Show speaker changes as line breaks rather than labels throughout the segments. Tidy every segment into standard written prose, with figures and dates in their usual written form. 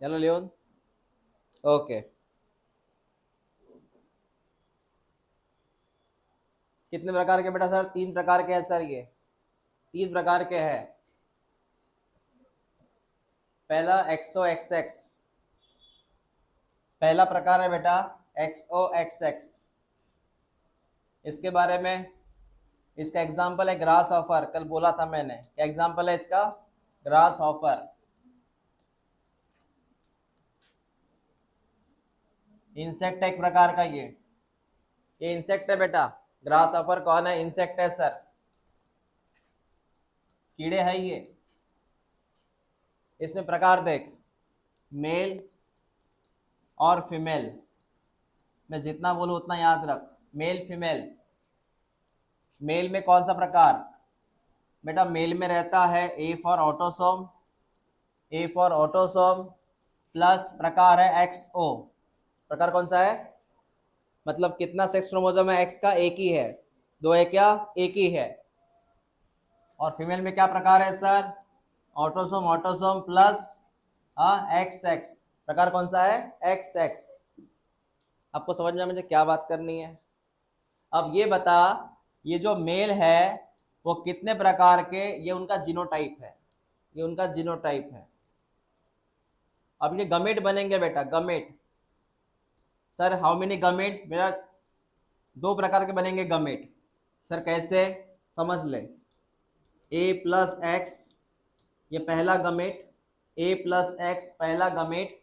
चलो Leone. Okay. कितने प्रकार के बेटा सर? तीन प्रकार के हैं सर ये। तीन प्रकार के हैं। पहला एक्सओ एक्स एक्स। पहला प्रकार है बेटा एक्सओ एक्स एक्स। इसके बारे में, इसका एग्जाम्पल है ग्रास ऑफर। कल बोला था मैंने, क्या एग्जाम्पल है इसका? Grass offer. इंसेक्ट है एक प्रकार का ये इंसेक्ट है बेटा। ग्रास ऑफर कौन है? इंसेक्ट है सर, कीड़े हैं ये। इसमें प्रकार देख, मेल और फीमेल। मैं जितना बोलूँ उतना याद रख। Male female. मेल में कौन सा प्रकार? बेटा मेल में रहता है A for autosome. A for autosome plus प्रकार है एक्स ओ। प्रकार कौन सा है? मतलब कितना सेक्स क्रोमोसोम है? एक्स का एक ही है। दो है क्या? एक ही है। और फीमेल में क्या प्रकार है sir? Autosome autosome plus X x. प्रकार कौन सा है? X x. आपको समझ में मुझे क्या बात करनी है? अब ये बता, ये जो मेल है वो कितने प्रकार के, ये उनका जीनोटाइप है। ये उनका जीनोटाइप है। अब ये गमेट बनेंगे बेटा, gamete. Sir how many gamete? मेरा दो प्रकार के बनेंगे गमेट। सर कैसे? समझ ले। ए प्लस एक्स, ये पहला गमेट। ए प्लस एक्स पहला गमेट।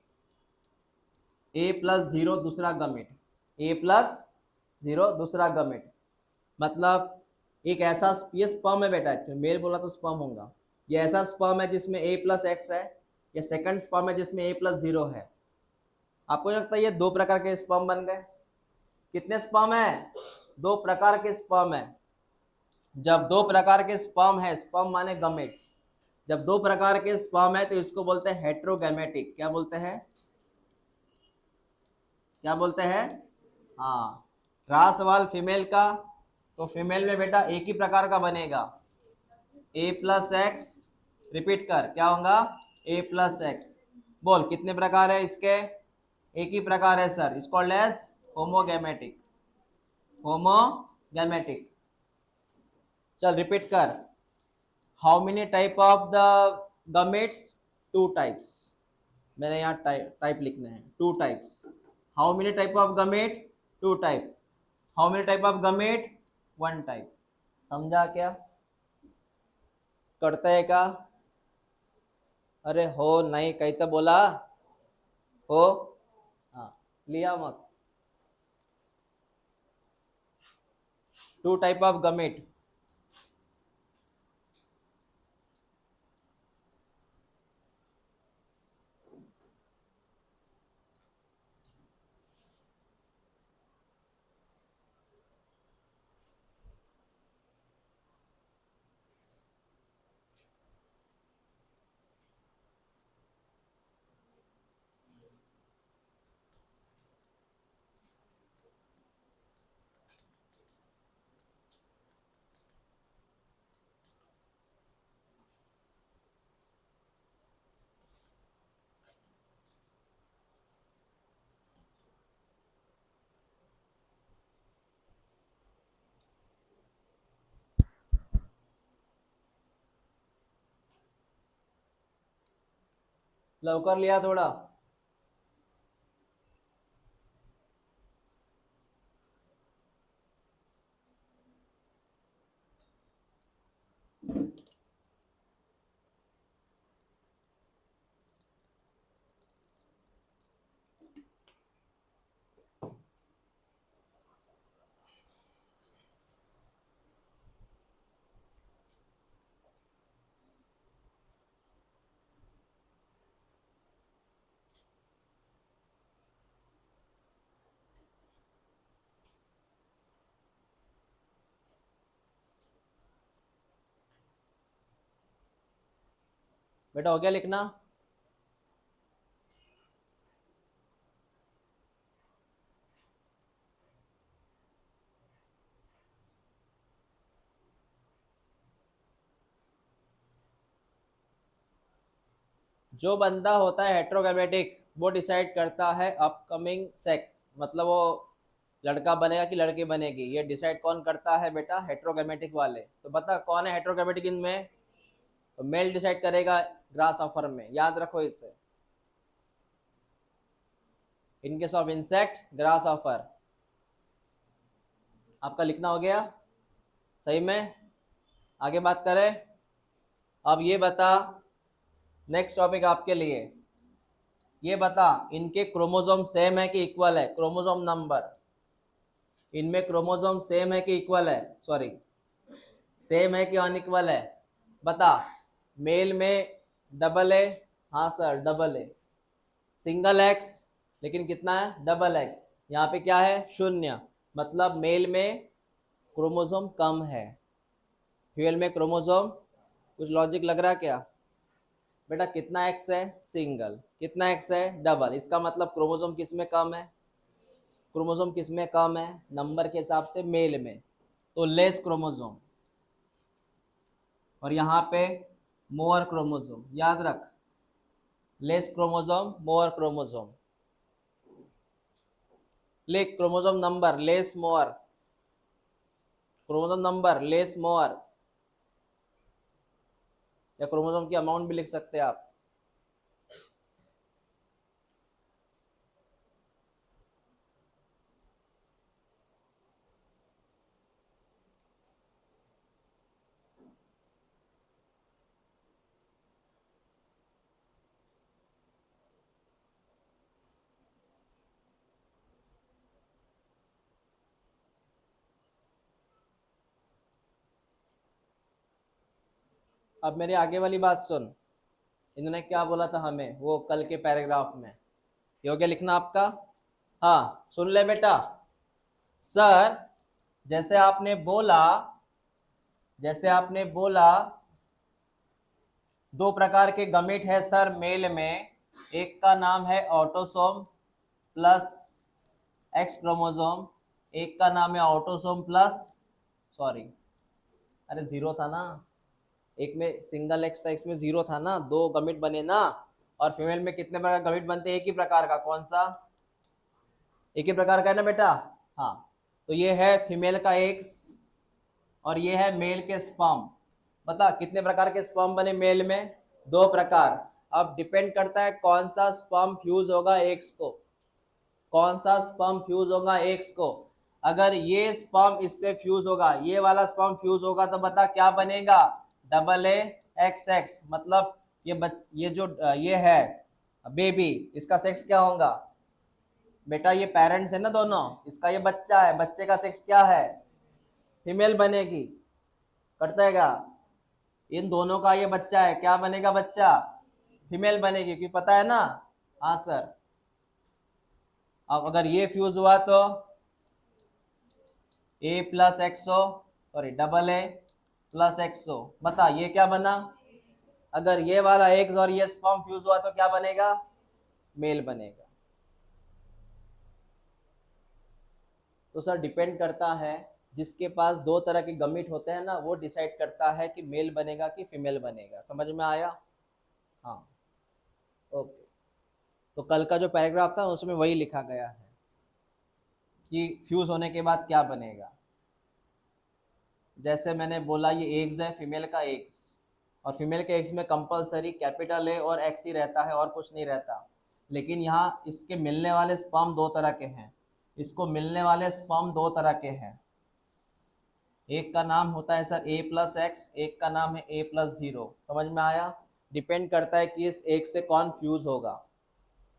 ए प्लस जीरो दूसरा गमेट। ए प्लस जीरो दूसरा गमेट। मतलब एक ऐसा, ये स्पर्म है बेटा, मेल बोला तो स्पर्म होगा। ये ऐसा स्पर्म है जिसमें ए प्लस एक्स है। ये सेकंड स्पर्म है जिसमें ए प्लस जीरो है। आपको नहीं लगता ये दो प्रकार के स्पर्म बन गए? कितने स्पर्म है? दो प्रकार के स्पर्म है। जब दो प्रकार के स्पर्म है, स्पर्म माने गमेट्स, जब दो प्रकार के स्पर्म है तो इसको बोलते हैं हेट्रोगैमेटिक। क्या बोलते हैं? क्या बोलते हैं? हाँ। रहा सवाल फीमेल का, तो फीमेल में बेटा एक ही प्रकार का बनेगा, ए प्लस एक्स। रिपीट कर, क्या होगा? A plus X. बोल कितने प्रकार है इसके? एक ही प्रकार है sir, is called as homogametic. Homogametic. चल रिपीट कर। How many type of the gametes? Two types. मैंने यहाँ टाइप लिखना है, two types. How many type of gamete? Two type. How many type of gamete? One type. समझा क्या? करते है क्या? अरे हो नहीं, कहीं तो बोला हो। हाँ, लिया मत। Two type of gamete. लवकर लिया थोड़ा। बेटा हो गया लिखना? जो बंदा होता है हेट्रोगैमेटिक वो डिसाइड करता है अपकमिंग सेक्स, मतलब वो लड़का बनेगा कि लड़की बनेगी, ये डिसाइड कौन करता है बेटा? हेट्रोगैमेटिक वाले। तो बता कौन है हेट्रोगैमेटिक इनमें? तो मेल डिसाइड करेगा ग्रास ऑफर में, याद रखो इसे। इन case of insect grass offer. आपका लिखना हो गया सही में? आगे बात करें। अब ये बता, नेक्स्ट टॉपिक आपके लिए, ये बता इनके क्रोमोसोम सेम है कि इक्वल है? क्रोमोसोम नंबर इनमें क्रोमोसोम सेम है कि इक्वल है, सॉरी सेम है कि अनइक्वल है? बता। मेल में डबल है, हाँ सर डबल है। सिंगल एक्स, लेकिन कितना है? Double x. यहाँ पे क्या है? शून्य, मतलब मेल में क्रोमोसोम कम है, फीमेल में क्रोमोसोम। कुछ लॉजिक लग रहा है क्या बेटा? कितना एक्स है? सिंगल। कितना एक्स है? डबल। इसका मतलब क्रोमोसोम किस में कम है? क्रोमोसोम किस में कम है? नंबर के हिसाब से मेल में, तो लेस क्रोमोसोम। और यहाँ पे मोर क्रोमोसोम, याद रख, लेस क्रोमोसोम मोर क्रोमोसोम। लिख chromosome number less more, chromosome number less more, या क्रोमोसोम की अमाउंट भी लिख सकते हैं आप। अब मेरे आगे वाली बात सुन, इन्होंने क्या बोला था हमें वो कल के पैराग्राफ में? ये हो गया लिखना आपका। हाँ सुन ले बेटा। सर जैसे आपने बोला, जैसे आपने बोला दो प्रकार के गमीट है सर मेल में, एक का नाम है ऑटोसोम प्लस एक्स क्रोमोसोम, एक का नाम है ऑटोसोम प्लस, सॉरी अरे जीरो था ना, एक में सिंगल एक्स था, इसमें जीरो था ना, दो गमीट बने ना। और फीमेल में कितने प्रकार गमीट बनते हैं? एक ही प्रकार का। कौन सा? एक ही प्रकार का है ना बेटा? हाँ, तो ये है फीमेल का एक्स और ये है मेल के स्पर्म। बता कितने प्रकार के स्पर्म बने मेल में? दो प्रकार। अब डिपेंड करता है कौन सा स्पर्म फ्यूज होगा एक्स को, कौन सा स्पर्म फ्यूज होगा एक्स को। अगर ये स्पर्म इससे फ्यूज होगा, ये वाला स्पर्म फ्यूज होगा, तो बता क्या बनेगा? Double A x x. मतलब ये जो ये है बेबी, इसका सेक्स क्या होगा बेटा? ये पेरेंट्स है ना दोनों, इसका ये बच्चा है, बच्चे का सेक्स क्या है? फीमेल बनेगी। करता है क्या? इन दोनों का ये बच्चा है, क्या बनेगा बच्चा? फीमेल बनेगी, क्योंकि पता है ना। हाँ सर। अब अगर ये फ्यूज हुआ तो ए प्लस एक्सो, सॉरी डबल ए प्लस एक्सो। बता ये क्या बना? अगर ये वाला एग्स और ये स्पर्म फ्यूज हुआ तो क्या बनेगा? मेल बनेगा। तो सर डिपेंड करता है, जिसके पास दो तरह के गमीट होते हैं ना, वो डिसाइड करता है कि मेल बनेगा कि फीमेल बनेगा। समझ में आया? हाँ ओके। तो कल का जो पैराग्राफ था उसमें वही लिखा गया है कि फ्यूज होने के बाद क्या बनेगा। जैसे मैंने बोला ये एग्स है, फीमेल का एग्स, और फीमेल के एग्स में कंपलसरी कैपिटल ए और एक्स ही रहता है और कुछ नहीं रहता। लेकिन यहाँ इसके मिलने वाले स्पर्म दो तरह के हैं, इसको मिलने वाले स्पर्म दो तरह के हैं। एक का नाम होता है सर ए प्लस एक्स, एक का नाम है ए प्लस जीरो। समझ में आया? डिपेंड करता है कि इस एक से कौन फ्यूज होगा।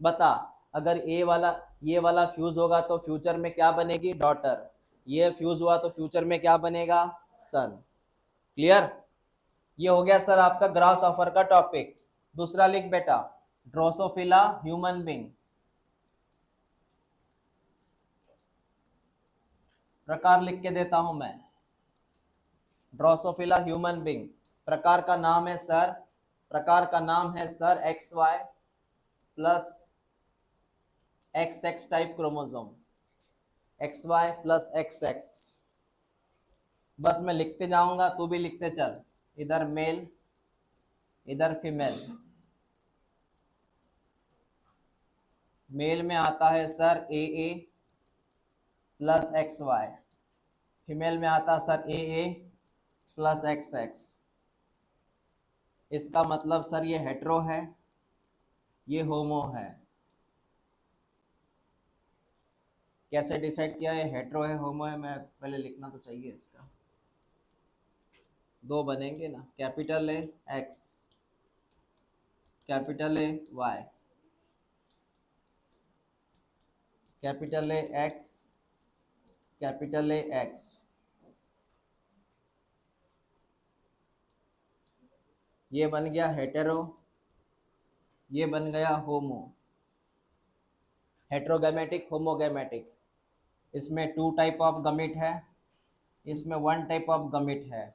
बता, अगर ए वाला ये वाला फ्यूज होगा तो फ्यूचर में क्या बनेगी? डॉटर। ये फ्यूज हुआ तो फ्यूचर में क्या बनेगा? सन। क्लियर? ये हो गया सर आपका ग्रास ऑफर का टॉपिक। दूसरा लिख बेटा, ड्रोसोफिला ह्यूमन बींग। प्रकार लिख के देता हूं मैं, ड्रोसोफिला ह्यूमन बींग। प्रकार का नाम है सर, प्रकार का नाम है sir X Y plus X X type chromosome, X Y plus X X. बस मैं लिखते जाऊंगा, तू भी लिखते चल, इधर मेल इधर फीमेल। मेल में आता है सर ए ए प्लस एक्स वाई, फीमेल में आता है सर ए ए प्लस एक्स एक्स। इसका मतलब सर ये हेट्रो है, ये होमो है। कैसे डिसाइड किया ये हेट्रो है होमो है? मैं पहले लिखना तो चाहिए इसका। दो बनेंगे ना, capital A X, capital A Y, capital A X, capital A X. ये बन गया हेटेरो, ये बन गया होमो। हेट्रोगैमेटिक, होमोगैमेटिक। इसमें 2 टाइप ऑफ गमिट है, इसमें 1 टाइप ऑफ गमिट है।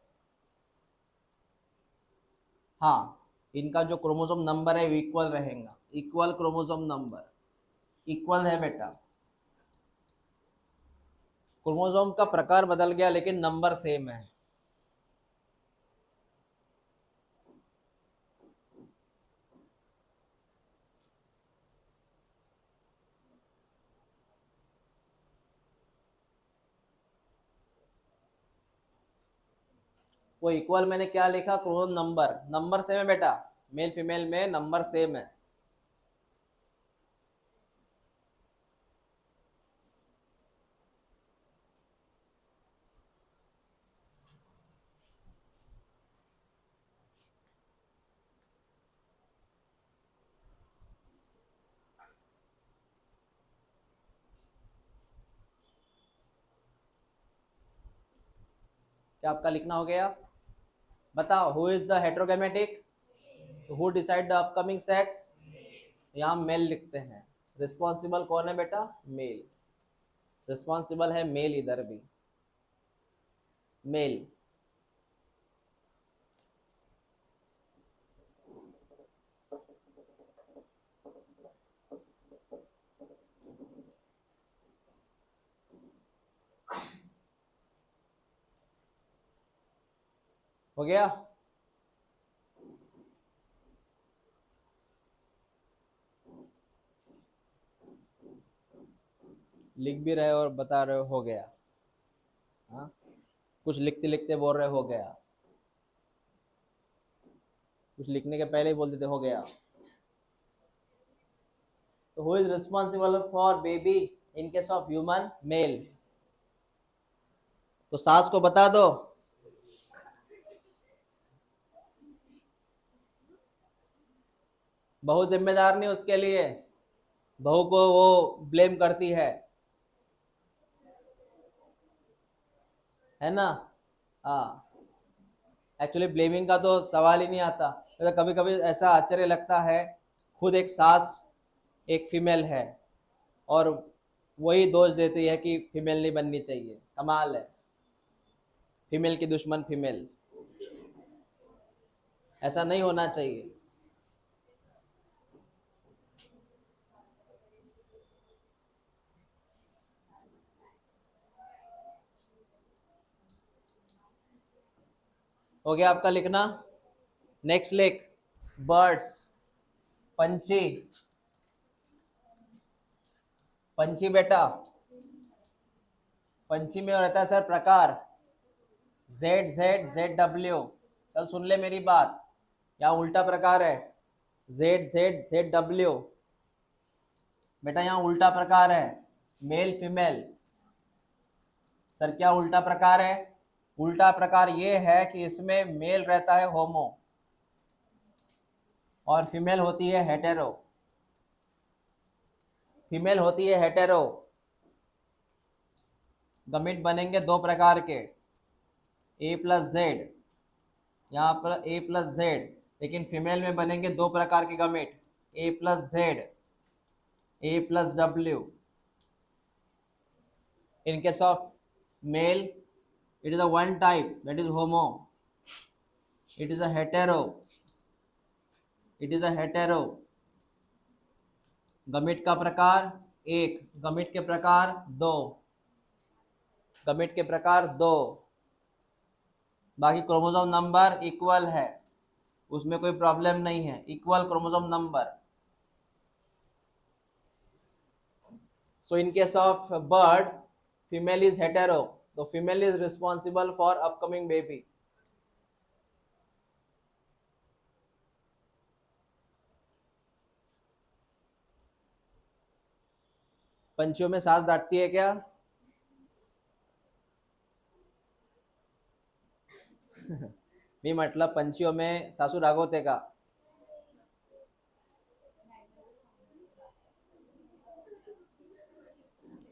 हाँ, इनका जो क्रोमोसोम नंबर है वो इक्वल रहेगा, इक्वल क्रोमोसोम नंबर, इक्वल है बेटा। क्रोमोसोम का प्रकार बदल गया लेकिन नंबर सेम है। वो इक्वल मैंने क्या लिखा? क्रोमोसोम नंबर, नंबर सेम है बेटा, मेल फीमेल में नंबर सेम है। क्या आपका लिखना हो गया? बताओ, who is the heterogametic? Who decide the upcoming sex? यहाँ मेल लिखते हैं। रिस्पॉन्सिबल कौन है बेटा? मेल। रिस्पॉन्सिबल है मेल, इधर भी मेल। हो गया? लिख भी रहे हो और बता रहे हो गया। हाँ, कुछ लिखते लिखते बोल रहे हो गया, कुछ लिखने के पहले ही बोल देते हो गया। तो who is responsible for baby in case of human? Male. तो सास को बता दो। बहू जिम्मेदार नहीं उसके लिए, बहू को वो ब्लेम करती है ना? हाँ, एक्चुअली ब्लेमिंग का तो सवाल ही नहीं आता। तो कभी कभी ऐसा आश्चर्य लगता है, खुद एक सास एक फीमेल है और वही दोष देती है कि फीमेल नहीं बननी चाहिए। कमाल है, फीमेल की दुश्मन फीमेल। ऐसा नहीं होना चाहिए। हो गया आपका लिखना? नेक्स्ट लिख, बर्ड्स, पंछी। पंछी बेटा, पंछी में रहता है सर प्रकार जेड जेड जेड डब्ल्यू। चल सुन ले मेरी बात, यहाँ उल्टा प्रकार है, जेड जेड जेड डब्ल्यू। बेटा यहाँ उल्टा प्रकार है, मेल फीमेल। सर क्या उल्टा प्रकार है? उल्टा प्रकार ये है कि इसमें मेल रहता है होमो और फीमेल होती है हेटेरो। फीमेल होती है हेटेरो। गमिट बनेंगे 2 प्रकार के, ए प्लस जेड, यहाँ पर ए प्लस जेड। लेकिन फीमेल में बनेंगे 2 प्रकार के गमिट, ए plus Z, A plus W. In case of male, it is a one type, that is homo. It is a hetero. It is a hetero. गमिट का प्रकार 1, गमिट के प्रकार 2, गमिट के प्रकार 2। बाकी क्रोमोसोम नंबर इक्वल है, उसमें कोई प्रॉब्लम नहीं है, equal chromosome number. So in case of bird, female is hetero. The female is responsible for upcoming baby. पंछियों में सांस डांटती है क्या? मी म्हटलं पंछियों में सासू रागवते का?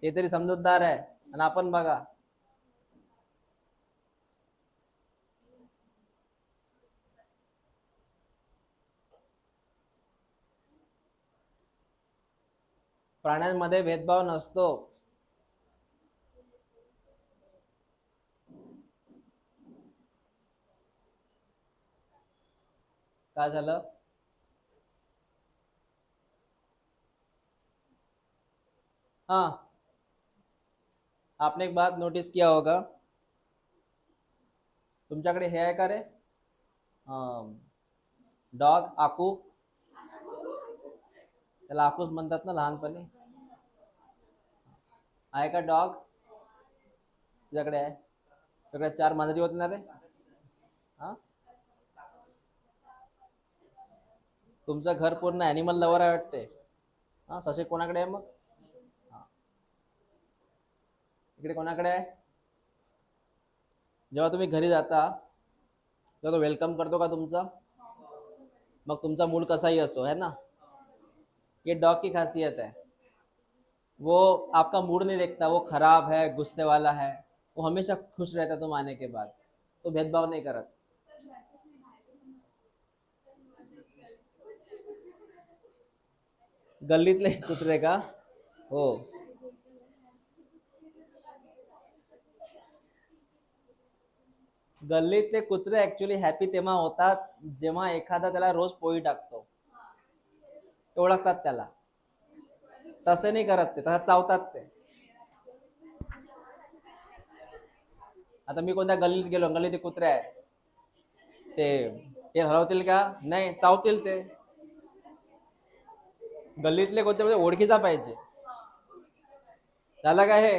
हे तरी समजूतदार आहे आणि आपण बघा. प्राण्यांमध्ये भेदभाव नसतो. काय झालं? हाँ, आपने एक बात नोटिस किया होगा. तुमच्याकडे हे आहे का रे? डॉग आकू. त्याला आकूच म्हणतात ना लहानपणी. आहे का डॉग तुझ्याकडे? आहे तुझ्याकडे 4 मांजरी होत ना रे? हा, तुमचं घर पूर्ण ॲनिमल लवर आहे वाटते. हा, ससे कोणाकडे आहे मग? हा, इकडे कोणाकडे आहे? जेव्हा तुम्ही घरी जाता तेव्हा तो वेलकम करतो का तुमचा? मग तुमचा मूड कसाही असो, है ना? ये डॉग की खासियत है. वो आपका मूड नहीं देखता, वो खराब है, गुस्से वाला है, वो हमेशा खुश रहता तुम आने के बाद. तो भेदभाव नहीं करत. गल्लीतले कुत्रे का? हो. गल्लीतले कुत्रे ऍक्च्युली हॅपी तेव्हा होतात जेव्हा एखादा त्याला रोज पोळी टाकतो. ओळखतात त्याला. तसे नाही करत ते, तसं चावतात ते. आता मी कोणत्या गल्लीत गेलो, गल्लीत ते कुत्रे आहे, ते ते हलवतील का? नाही, चावतील ते. गल्लीतले कुत्रे म्हणजे ओळखीचा पाहिजे. झालं काय हे?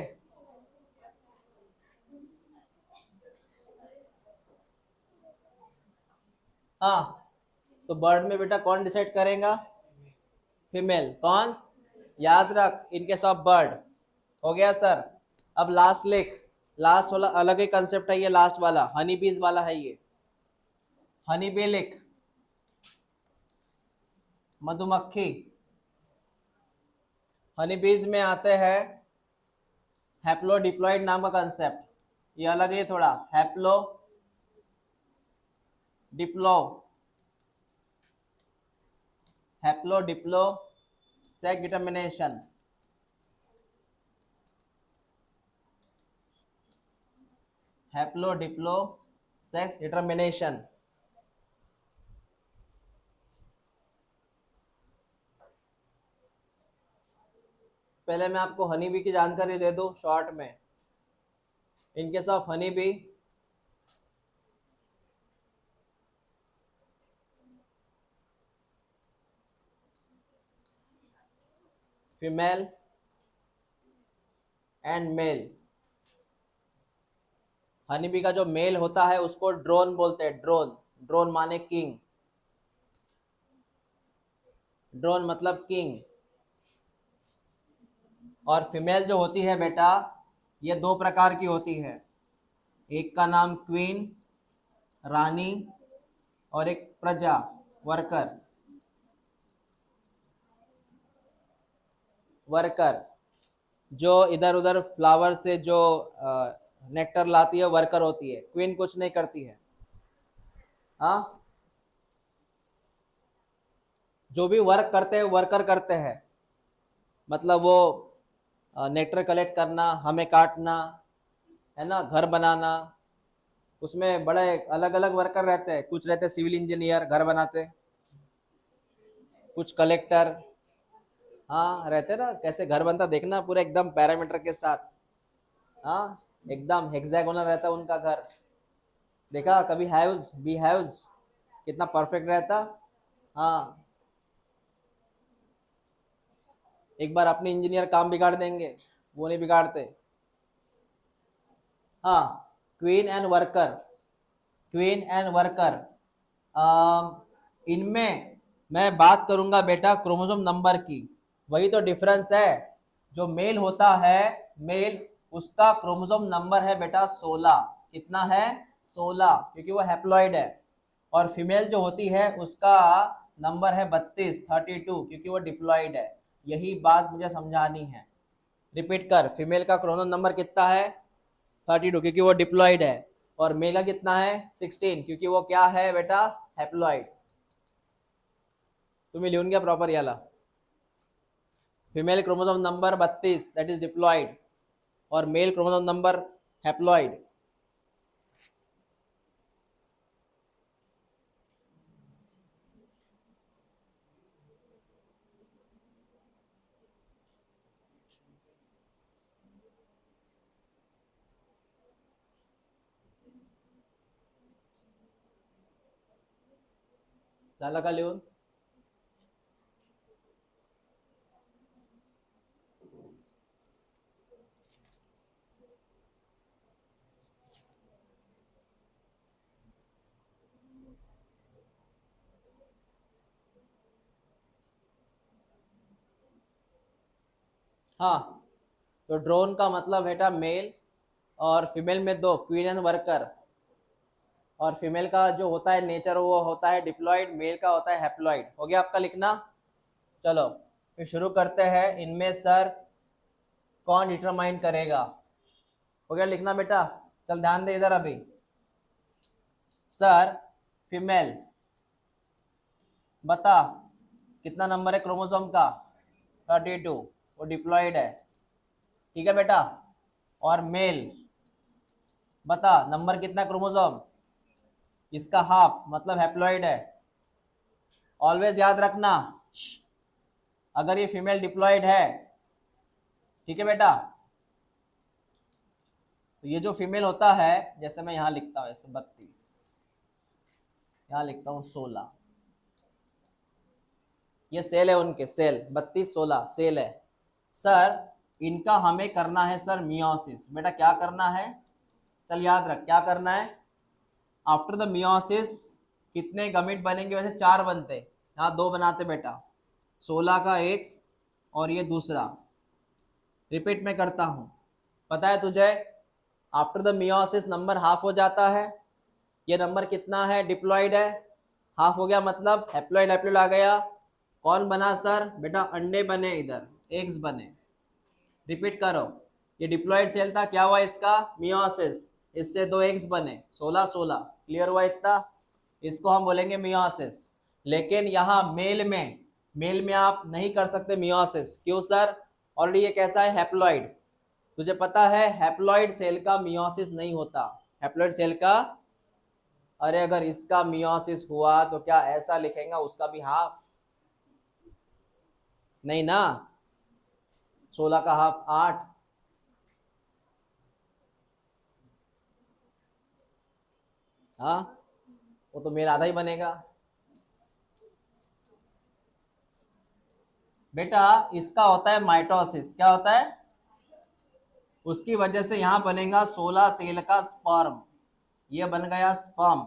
हाँ, तो बर्ड में बेटा कौन डिसाइड करेगा? फीमेल. कौन? याद रख, इनके सब बर्ड. हो गया सर. अब लास्ट लिख. लास्ट वाला अलग ही कंसेप्ट है, ये लास्ट वाला हनी बीज वाला है. ये हनी बी लिख. मधुमक्खी. हनी बीज में आते हैं हैप्लो डिप्लॉइड नाम का कंसेप्ट. ये अलग है थोड़ा. Haplo Diplo, haplo Diplo sex determination. Haplo Diplo sex determination. पहले मैं आपको हनी बी की जानकारी दे दूं शॉर्ट में. इनके साथ honey bee female and male. Honey bee का जो मेल होता है उसको ड्रोन बोलते हैं. ड्रोन. ड्रोन माने किंग. ड्रोन मतलब किंग. और फीमेल जो होती है बेटा, ये 2 प्रकार की होती है. एक का नाम क्वीन, रानी, और एक प्रजा, वर्कर. वर्कर जो इधर उधर फ्लावर से जो नेक्टर लाती है, वर्कर होती है. क्वीन कुछ नहीं करती है. हाँ, जो भी वर्क करते हैं वर्कर करते हैं. मतलब वो नेक्टर कलेक्ट करना, हमें काटना, है ना, घर बनाना, उसमें बड़े अलग अलग वर्कर रहते हैं. कुछ रहते सिविल इंजीनियर, घर बनाते. कुछ कलेक्टर. हाँ, रहते ना, कैसे घर बनता देखना, पूरे एकदम पैरामीटर के साथ. हाँ, एकदम हेक्सागोनल रहता उनका घर. देखा कभी हाउस बी हाउस कितना परफेक्ट रहता. हाँ, एक बार अपने इंजीनियर काम बिगाड़ देंगे, वो नहीं बिगाड़ते। हाँ, queen and worker, queen and worker, इनमें मैं बात करूंगा बेटा क्रोमोसोम नंबर की। वही तो डिफरेंस है। जो मेल होता है, मेल, उसका क्रोमोसोम नंबर है बेटा 16। कितना है? 16, क्योंकि वो हैप्लॉइड है। और फीमेल जो होती है उसका नंबर है 32, क्योंकि वो डिप्लॉइड है। यही बात मुझे समझानी है। रिपीट कर, फीमेल का क्रोमोसोम नंबर कितना है? 32, क्योंकि वो डिप्लॉइड है। और मेल का कितना है? 16, क्योंकि वो क्या है बेटा? हैप्लॉइड। तुम्ही लिहून घ्या प्रॉपर याला। Female chromosome number 32, that is diploid, और मेल क्रोमोसोम नंबर हैप्लॉइड। झालं का लिहून? हाँ, तो ड्रोन का मतलब बेटा मेल, और फीमेल में दो, क्वीन एंड वर्कर। और फीमेल का जो होता है नेचर वो होता है डिप्लॉइड, मेल का होता है हैप्लॉइड। हो गया आपका लिखना? चलो फिर शुरू करते हैं। इनमें सर कौन डिटरमाइन करेगा? हो गया लिखना बेटा? चल ध्यान दे इधर अभी। सर, फीमेल, बता कितना नंबर है क्रोमोसोम का? 32, वो डिप्लॉइड है। ठीक है बेटा? और मेल, बता नंबर कितना क्रोमोसोम? इसका हाफ, मतलब हैप्लॉइड है। ऑलवेज याद रखना, अगर ये फीमेल डिप्लॉइड है, ठीक है बेटा, तो ये जो फीमेल होता है, जैसे मैं यहाँ लिखता हूँ ऐसे 32, यहाँ लिखता हूँ 16, ये सेल है उनके, सेल 32 16 सेल है। सर इनका हमें करना है सर मियोसिस। बेटा क्या करना है? चल याद रख क्या करना है। आफ्टर द मियोसिस कितने गमीट बनेंगे? वैसे 4 बनते, यहाँ 2 बनाते बेटा, 16 का एक और ये दूसरा। रिपीट में करता हूँ, पता है तुझे after the meiosis number half हो जाता है। ये नंबर कितना है? डिप्लॉइड है, हाफ हो गया, मतलब हैप्लॉइड हैप्लॉइड आ गया। कौन बना सर? बेटा अंडे बने, इधर एग्स बने। रिपीट करो, ये डिप्लॉइड सेल था, क्या हुआ इसका? मियोसिस, इससे 2 एग्स बने, 16 16। क्लियर हुआ इतना? इसको हम बोलेंगे मियोसिस। लेकिन यहाँ मेल में आप नहीं कर सकते मियोसिस। क्यों सर? ऑलरेडी ये कैसा है? हैप्लॉइड। तुझे पता है हैप्लॉइड सेल का मियोसिस नहीं होता। हैप्लॉइड सेल का, अरे अगर इसका मियोसिस हुआ तो क्या ऐसा लिखेगा उसका भी हाफ? नहीं ना, 16 का हाफ 8। हाँ, वो तो मेरा आधा ही बनेगा बेटा। इसका होता है माइटोसिस। क्या होता है? उसकी वजह से यहाँ बनेगा 16 सेल का स्पर्म। ये बन गया स्पर्म।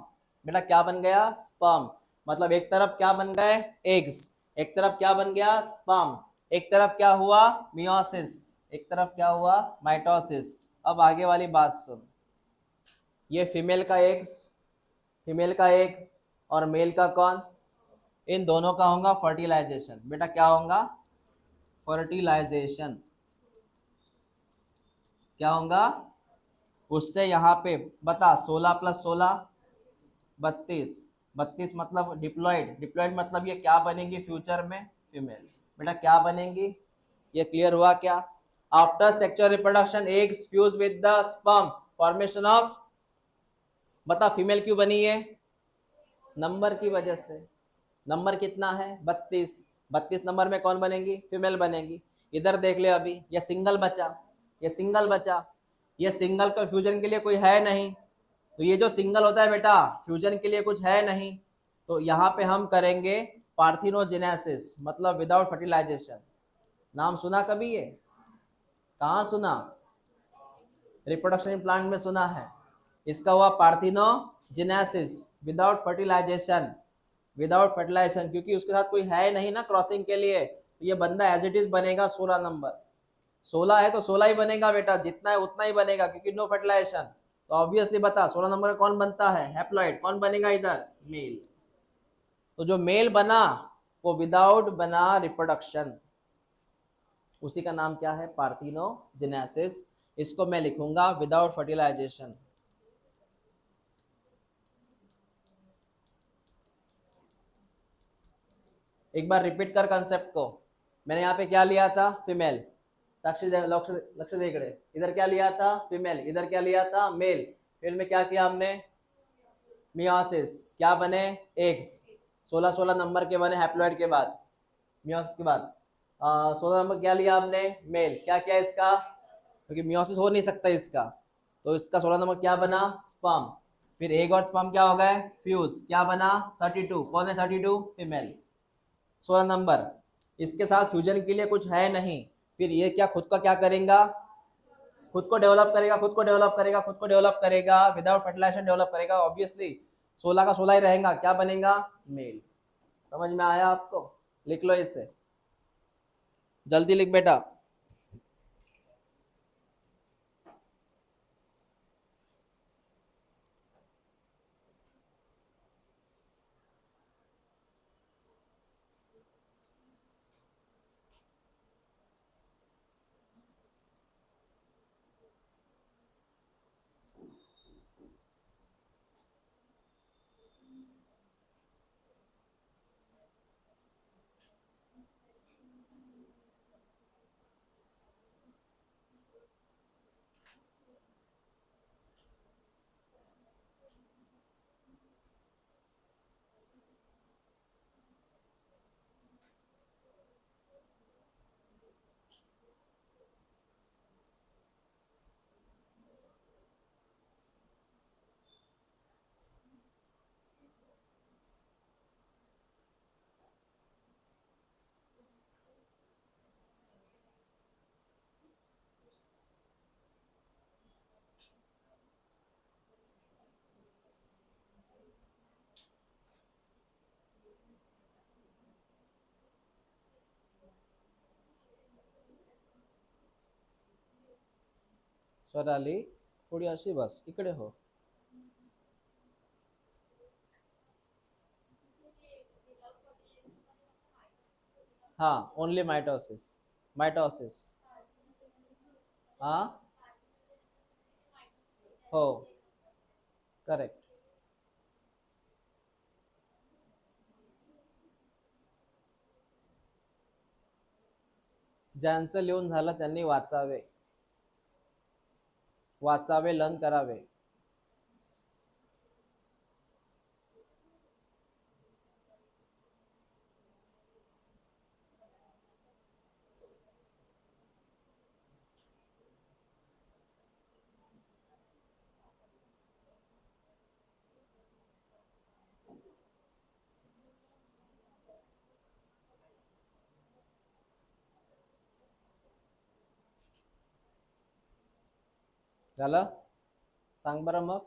बेटा क्या बन गया? स्पर्म। मतलब एक तरफ क्या बन गए? एग्स, एक तरफ क्या बन गया? स्पर्म। एक तरफ क्या हुआ? मियोसिस, एक तरफ क्या हुआ? माइटोसिस। अब आगे वाली बात सुन, ये फीमेल का एग्स, फीमेल का एग, और मेल का कौन? इन दोनों का होगा फर्टिलाइजेशन। बेटा क्या होगा? फर्टिलाइजेशन। क्या होगा? उससे यहाँ पे बता 16 + 16 32, 32 मतलब डिप्लॉइड, डिप्लॉइड मतलब ये क्या बनेंगी फ्यूचर में? फीमेल। बेटा क्या बनेंगी? ये क्लियर हुआ क्या? After sexual reproduction eggs fuse with the sperm, formation of, बता फीमेल क्यों बनी है? नंबर की वजह से। नंबर कितना है? 32, 32 नंबर में कौन बनेगी? फीमेल बनेगी। इधर देख ले, अभी ये सिंगल बचा, ये सिंगल बचा, ये सिंगल का फ्यूजन के लिए कोई है नहीं। तो ये जो सिंगल होता है बेटा, फ्यूजन के लिए कुछ है नहीं, तो यहाँ पे हम करेंगे पार्थिनोजेनेसिस, मतलब विदाउट फर्टिलाइजेशन। नाम सुना कभी ये? कहाँ सुना? रिप्रोडक्शन प्लांट में सुना है। इसका हुआ parthenogenesis, without fertilization, without fertilization, क्योंकि उसके साथ कोई है नहीं ना क्रॉसिंग के लिए, तो ये बंदा एज इट इज बनेगा 16 नंबर। 16 है तो 16 ही बनेगा बेटा, जितना है उतना ही बनेगा, क्योंकि नो फर्टिलाइजेशन। तो ऑब्वियसली बता 16 नंबर का कौन बनता है? हैप्लॉइड। कौन बनेगा इधर? मेल। तो जो मेल बना वो विदाउट बना रिप्रोडक्शन, उसी का नाम क्या है? पार्थिनोजेनेसिस। इसको मैं लिखूंगा विदाउट फर्टिलाइजेशन। एक बार रिपीट कर कंसेप्ट को। मैंने यहाँ पे क्या लिया था? फीमेल। साक्षी लक्ष्य देख रहे, इधर क्या लिया था? फीमेल। इधर क्या लिया था? मेल। मेल में क्या किया हमने? मियोसिस। क्या बने? एग्स। 16 नंबर के बने हैप्लॉइड के बाद, मियोसिस के बाद। 16 नंबर क्या लिया आपने? मेल। क्या किया इसका? क्योंकि मियोसिस हो नहीं सकता इसका, तो इसका 16 नंबर क्या बना? स्पर्म। फिर एग और स्पर्म क्या हो गए? फ्यूज। क्या बना? 32। कौन है 32? फीमेल। 16 नंबर। इसके साथ फ्यूजन के लिए कुछ है नहीं, फिर ये क्या खुद का क्या करेगा? खुद को डेवलप करेगा, खुद को डेवलप करेगा, खुद को डेवलप करेगा, विदाउट फर्टिलाइजेशन डेवलप करेगा। ऑब्वियसली 16 का 16 ही रहेगा। क्या बनेगा? मेल। समझ में आया आपको? लिख लो इसे, जल्दी लिख बेटा। स्वराली थोडी अशी बस इकडे हो. हाँ, ओनली माइटोसिस. माइटोसिस. हाँ, हो, करेक्ट. ज्यांचं लिहून झालं त्यांनी वाचावे. वाचावे, लर्न करावे. झालं? सांग बरं मग.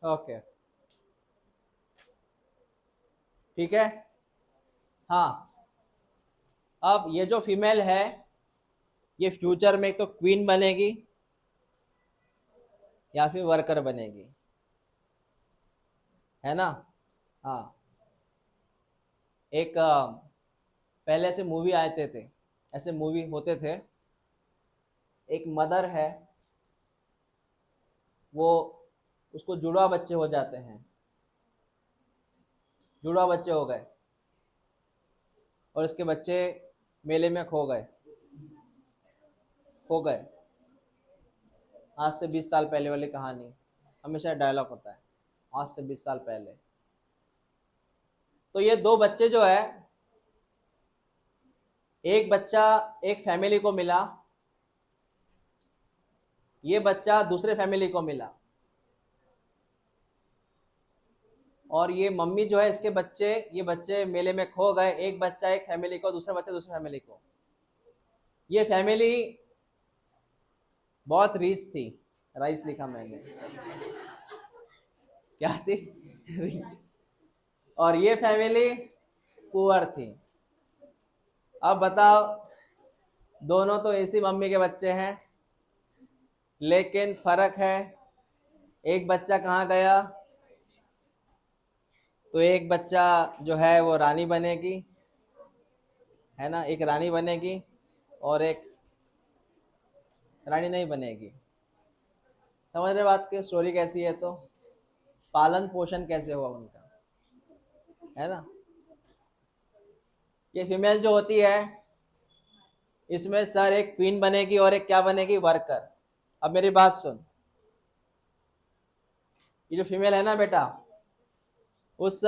ओके, ठीक है. हाँ, अब ये जो फीमेल है ये फ्यूचर में एक तो क्वीन बनेगी या फिर वर्कर बनेगी, है ना? हाँ. एक पहले ऐसे मूवी आते थे, ऐसे मूवी होते थे. एक मदर है, वो उसको जुड़वा बच्चे हो जाते हैं. जुड़वा बच्चे हो गए. और इसके बच्चे मेले में खो गए। आज से 20 साल पहले वाली कहानी, हमेशा डायलॉग होता है, आज से 20 साल पहले। तो ये दो बच्चे जो है, एक बच्चा एक फैमिली को मिला, ये बच्चा दूसरे फैमिली को मिला, और ये मम्मी जो है इसके बच्चे, ये बच्चे मेले में खो गए, एक बच्चा एक फैमिली को, दूसरा बच्चा दूसरे फैमिली को। ये फैमिली बहुत रीच थी, राइस लिखा मैंने, क्या थी? रीच। और ये फैमिली पुअर थी। अब बताओ, दोनों तो इसी मम्मी के बच्चे हैं, लेकिन फर्क है, एक बच्चा कहाँ गया? तो एक बच्चा जो है वो रानी बनेगी, है ना, एक रानी बनेगी, और एक रानी नहीं बनेगी। समझ रहे बात की स्टोरी कैसी है? तो पालन पोषण कैसे हुआ उनका, है ना। ये फीमेल जो होती है, इसमें सर एक क्वीन बनेगी और एक क्या बनेगी? वर्कर। अब मेरी बात सुन, ये जो फीमेल है ना बेटा, उस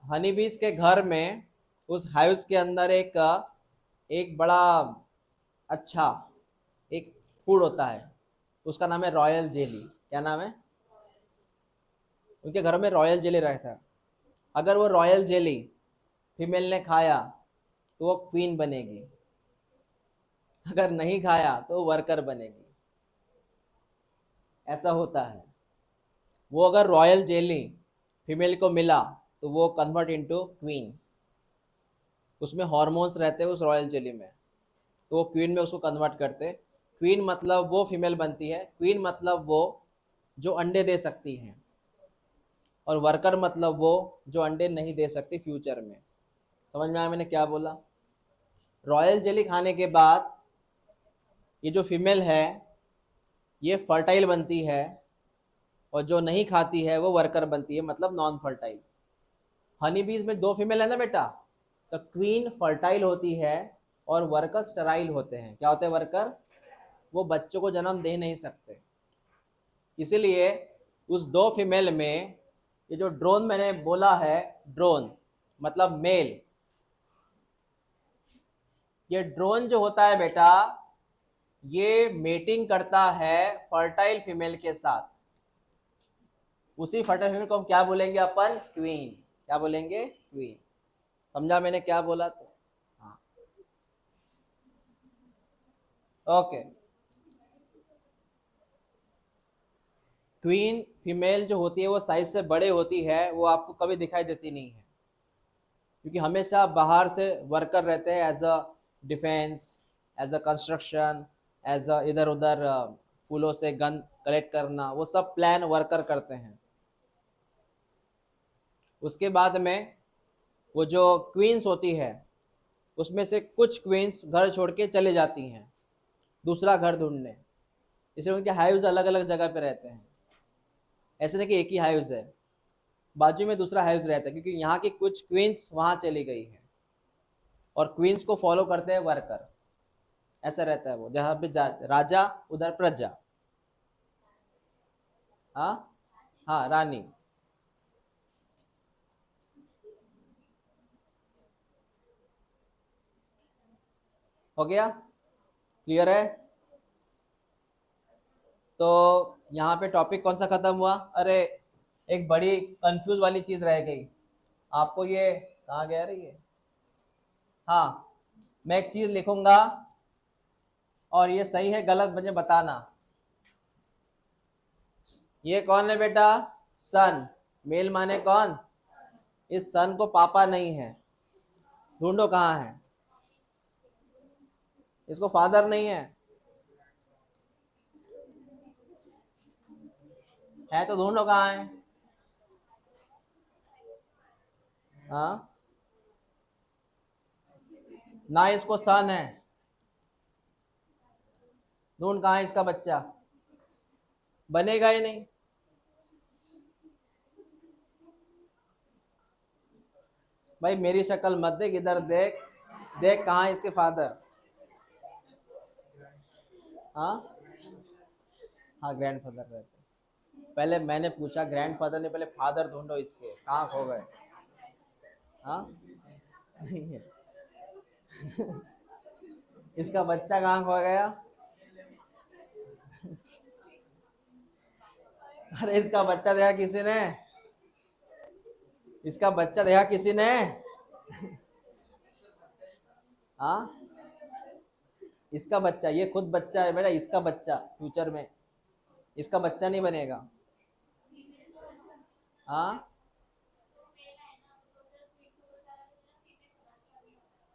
हनी बीज के घर में, उस हाउस के अंदर एक बड़ा अच्छा एक फूड होता है, उसका नाम है रॉयल जेली। क्या नाम है? उनके घर में रॉयल जेली रहता है। अगर वो रॉयल जेली फीमेल ने खाया तो वो क्वीन बनेगी, अगर नहीं खाया तो वर्कर बनेगी। ऐसा होता है। वो अगर रॉयल जेली फीमेल को मिला तो वो कन्वर्ट इनटू क्वीन, उसमें हॉर्मोन्स रहते हैं उस रॉयल जेली में, तो वो क्वीन में उसको कन्वर्ट करते। क्वीन मतलब वो फीमेल बनती है, क्वीन मतलब वो जो अंडे दे सकती हैं, और वर्कर मतलब वो जो अंडे नहीं दे सकती फ्यूचर में। समझ में आया मैंने क्या बोला? रॉयल जेली खाने के बाद ये जो फीमेल है ये फर्टाइल बनती है, और जो नहीं खाती है वो वर्कर बनती है, मतलब नॉन फर्टाइल। हनी बीज में दो फीमेल है ना बेटा, तो क्वीन फर्टाइल होती है और वर्कर स्टराइल होते हैं। क्या होते हैं वर्कर? वो बच्चों को जन्म दे नहीं सकते। इसीलिए उस दो फीमेल में ये जो ड्रोन मैंने बोला है, ड्रोन मतलब मेल, ये ड्रोन जो होता है बेटा, ये मेटिंग करता है फर्टाइल फीमेल के साथ। उसी फर्टाइल फीमेल को हम क्या बोलेंगे? अपन क्वीन। क्या बोलेंगे? क्वीन। समझा मैंने क्या बोला? तो हाँ, ओके। क्वीन फीमेल जो होती है वो साइज से बड़े होती है, वो आपको कभी दिखाई देती नहीं है, क्योंकि हमेशा बाहर से वर्कर रहते हैं, as a defence, as a construction, as a इधर उधर फूलों से गन कलेक्ट करना, वो सब प्लान वर्कर करते हैं। उसके बाद में वो जो क्वींस होती है, उसमें से कुछ क्वींस घर छोड़ के चले जाती हैं दूसरा घर ढूंढने, इसलिए उनके हाइव्स अलग अलग जगह पे रहते हैं। ऐसे नहीं कि एक ही हाइव्स है, बाजू में दूसरा हाइव्स रहता है, क्योंकि यहाँ की कुछ क्वींस वहाँ चली गई है, और क्वींस को फॉलो करते हैं वर्कर। ऐसा रहता है, वो जहाँ पे राजा उधर प्रजा। हाँ, हाँ रानी। हो गया? क्लियर है? तो यहाँ पे टॉपिक कौन सा खत्म हुआ? अरे, एक बड़ी कंफ्यूज वाली चीज रह गई आपको, ये कहाँ गया रे ये? हाँ, मैं एक चीज लिखूंगा और ये सही है गलत मुझे बताना। ये कौन है बेटा? सन। मेल माने कौन? इस सन को पापा नहीं है, ढूंढो कहाँ है। इसको फादर नहीं है तो ढूंढो कहाँ है। हाँ, ना इसको सन है, ढूंढ कहाँ है इसका बच्चा? बनेगा ही नहीं। भाई मेरी शक्ल मत देख, इधर देख, देख कहाँ है इसके फादर। हाँ हाँ, ग्रैंडफादर रहते। पहले मैंने पूछा ग्रैंडफादर ने, पहले फादर ढूंढो इसके, कहाँ खो गए। हाँ नहीं है। इसका बच्चा कहाँ खो गया। अरे इसका बच्चा देखा किसी ने, इसका बच्चा देखा किसी ने। हाँ इसका बच्चा, ये खुद बच्चा है बेटा, इसका बच्चा फ्यूचर में, इसका बच्चा नहीं बनेगा। हाँ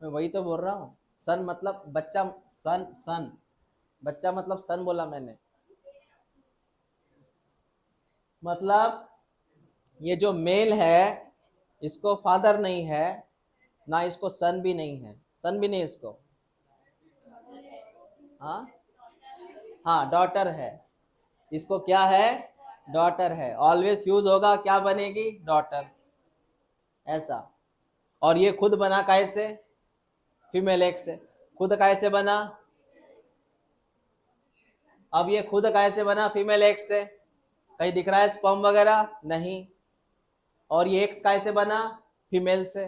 मैं वही तो बोल रहा हूँ, सन मतलब बच्चा, सन सन, बच्चा मतलब सन बोला मैंने। मतलब ये जो मेल है इसको फादर नहीं है, ना इसको सन भी नहीं है, सन भी नहीं इसको। हाँ हाँ डॉटर है, इसको क्या है, डॉटर है। ऑलवेज यूज होगा, क्या बनेगी, डॉटर, ऐसा। और ये खुद बना कैसे, फीमेल एक से। खुद कैसे बना, अब ये खुद कैसे बना फीमेल एक से, कहीं दिख रहा है स्पर्म वगैरह, नहीं। और ये एक्स कैसे बना, फीमेल से।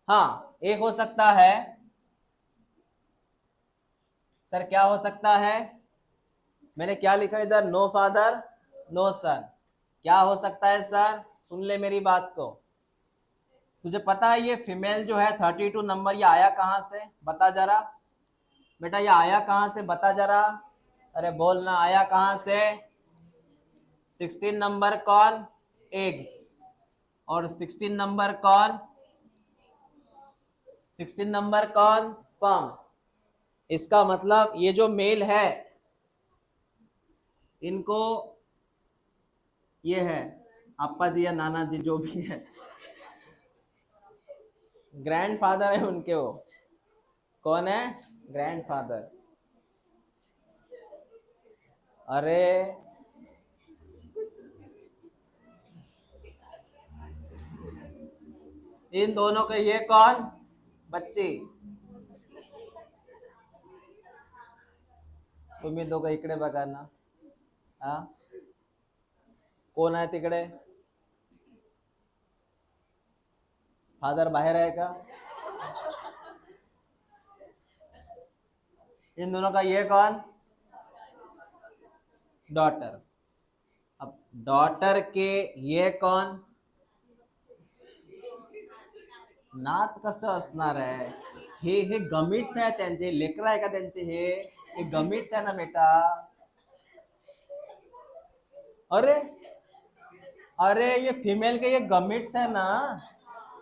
हाँ एक हो सकता है, सर क्या हो सकता है, मैंने क्या लिखा इधर, नो फादर नो सन। क्या हो सकता है सर, सुन ले मेरी बात को। तुझे पता है ये फीमेल जो है 32 नंबर, ये आया कहाँ से, बता जरा बेटा, ये आया कहाँ से, बता जरा। अरे बोलना, आया कहाँ से। 16 नंबर कौन, एग्स। और 16 नंबर कौन, 16 नंबर कौन, स्पर्म। इसका मतलब ये जो मेल है, इनको, ये है अप्पा जी या नाना जी जो भी है, ग्रैंडफादर है उनके वो। कौन है, ग्रैंडफादर। अरे इन दोनों के ये कौन, बच्ची। तुम्ही दोघं इकडे बघा ना। हा कोण आहे तिकडे, फादर बाहेर आहे का। इन दोनों का ये कौन, डॉटर। अब डॉटर के ये कौन, नात कसं असणार आहे, हे गमिट्स आहे त्यांचे, लेकर आहे का त्यांचे, हे गमिट्स आहे ना बेटा। अरे अरे ये फीमेल के ये गमिट्स आहे ना,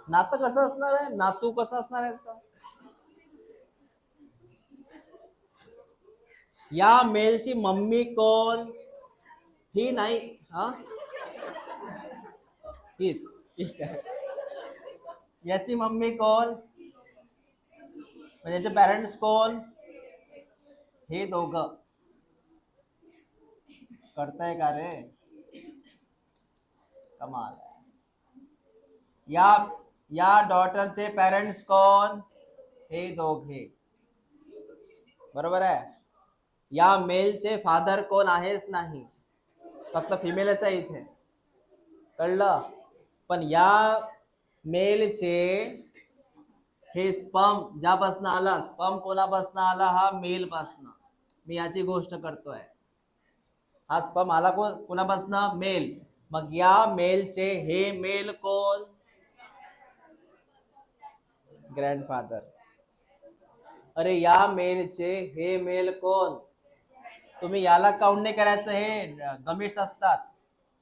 नातं कसं असणार आहे, नातू कसं असणार आहे याचं? या मेलची मम्मी कोण, ही नाही, हा हीच, ठीक आहे। याची मम्मी कोण, म्हणजे याचे पॅरेंट्स कोण, हे दोघं। करताय का रे, कमाल आहे। या या डॉटरचे पॅरेंट्स कोण, हे दोघे, बरोबर आहे। या मेलचे फादर कोण आहेच नाही, फक्त फिमेलच आहे इथे, कळलं। पण या मेलचे हे स्पर्म ज्यापासून आला, स्पर्म कोणापासून आला, हा मेल पासून, मी याची गोष्ट करतोय। हा स्पर्म आला कोणापासून, मेल। मग या मेलचे हे मेल कोण, ग्रैंडफादर। अरे या मेलचे हे मेल कोण, तुम्ही याला काउंट नाही करायचं, हे गमिट्स असतात,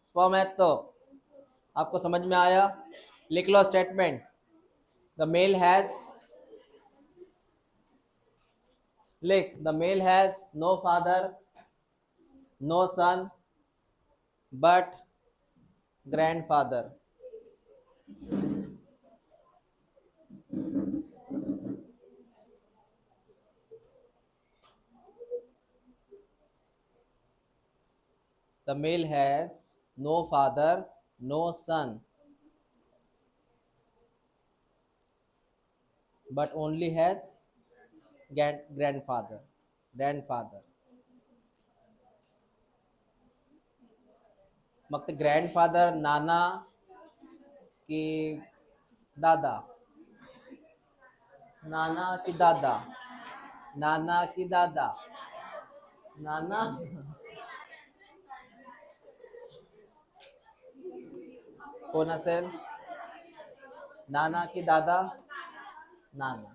स्पर्म आहेत तो। आपको समझ में आया, लिख लो स्टेटमेंट। द मेल हैज, लिख, the male has no father no son but grandfather. The male has no father, no son, but only has grandfather. Grandfather. मग ते ग्रँडफादर नाना की दादा, नाना की दादा, नाना की दादा, नाना कोण असेल? नाना की दादा, नाना.